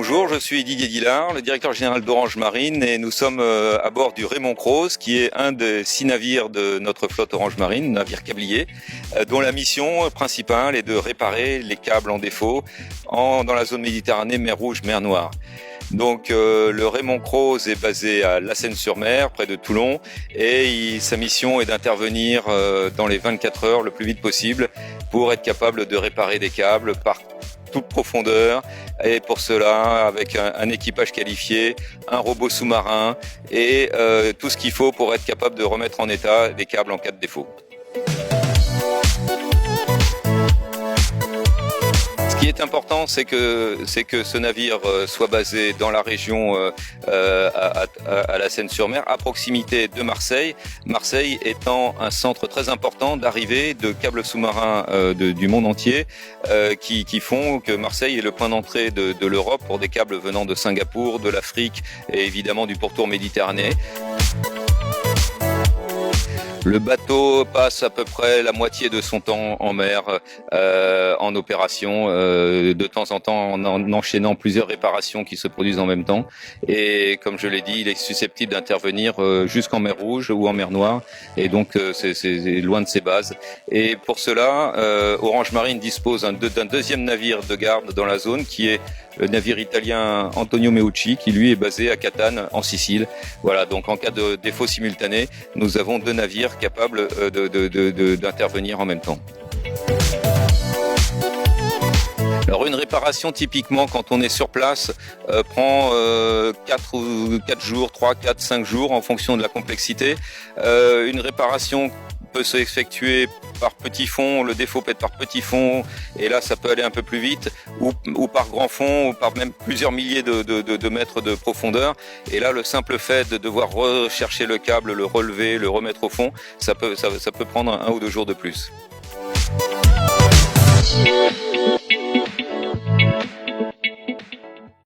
Bonjour, je suis Didier Dillard, le directeur général d'Orange Marine et nous sommes à bord du Raymond Croze qui est un des 6 navires de notre flotte Orange Marine, navire câblier, dont la mission principale est de réparer les câbles en défaut dans la zone Méditerranée, mer Rouge, mer Noire. Donc le Raymond Croze est basé à La Seyne-sur-Mer, près de Toulon, et sa mission est d'intervenir dans les 24 heures le plus vite possible pour être capable de réparer des câbles par toute profondeur, et pour cela avec un équipage qualifié, un robot sous-marin et tout ce qu'il faut pour être capable de remettre en état les câbles en cas de défaut. Ce qui est important, c'est que ce navire soit basé dans la région à La Seyne-sur-Mer, à proximité de Marseille. Marseille étant un centre très important d'arrivée de câbles sous-marins du monde entier qui font que Marseille est le point d'entrée de l'Europe pour des câbles venant de Singapour, de l'Afrique et évidemment du pourtour méditerranéen. Le bateau passe à peu près la moitié de son temps en mer, en opération, de temps en temps en enchaînant plusieurs réparations qui se produisent en même temps. Et comme je l'ai dit, il est susceptible d'intervenir jusqu'en mer Rouge ou en mer Noire. Et donc c'est loin de ses bases. Et pour cela, Orange Marine dispose d'un deuxième navire de garde dans la zone qui est le navire italien Antonio Meucci qui lui est basé à Catane en Sicile. Voilà, donc en cas de défaut simultané, nous avons 2 navires capables d'intervenir en même temps. Alors une réparation typiquement quand on est sur place prend 4 jours, 3, 4, 5 jours en fonction de la complexité. Une réparation peut s'effectuer par petit fond, le défaut peut être par petit fond et là ça peut aller un peu plus vite ou par grand fond ou par même plusieurs milliers de mètres de profondeur et là le simple fait de devoir rechercher le câble, le relever, le remettre au fond, ça peut prendre 1 ou 2 jours de plus.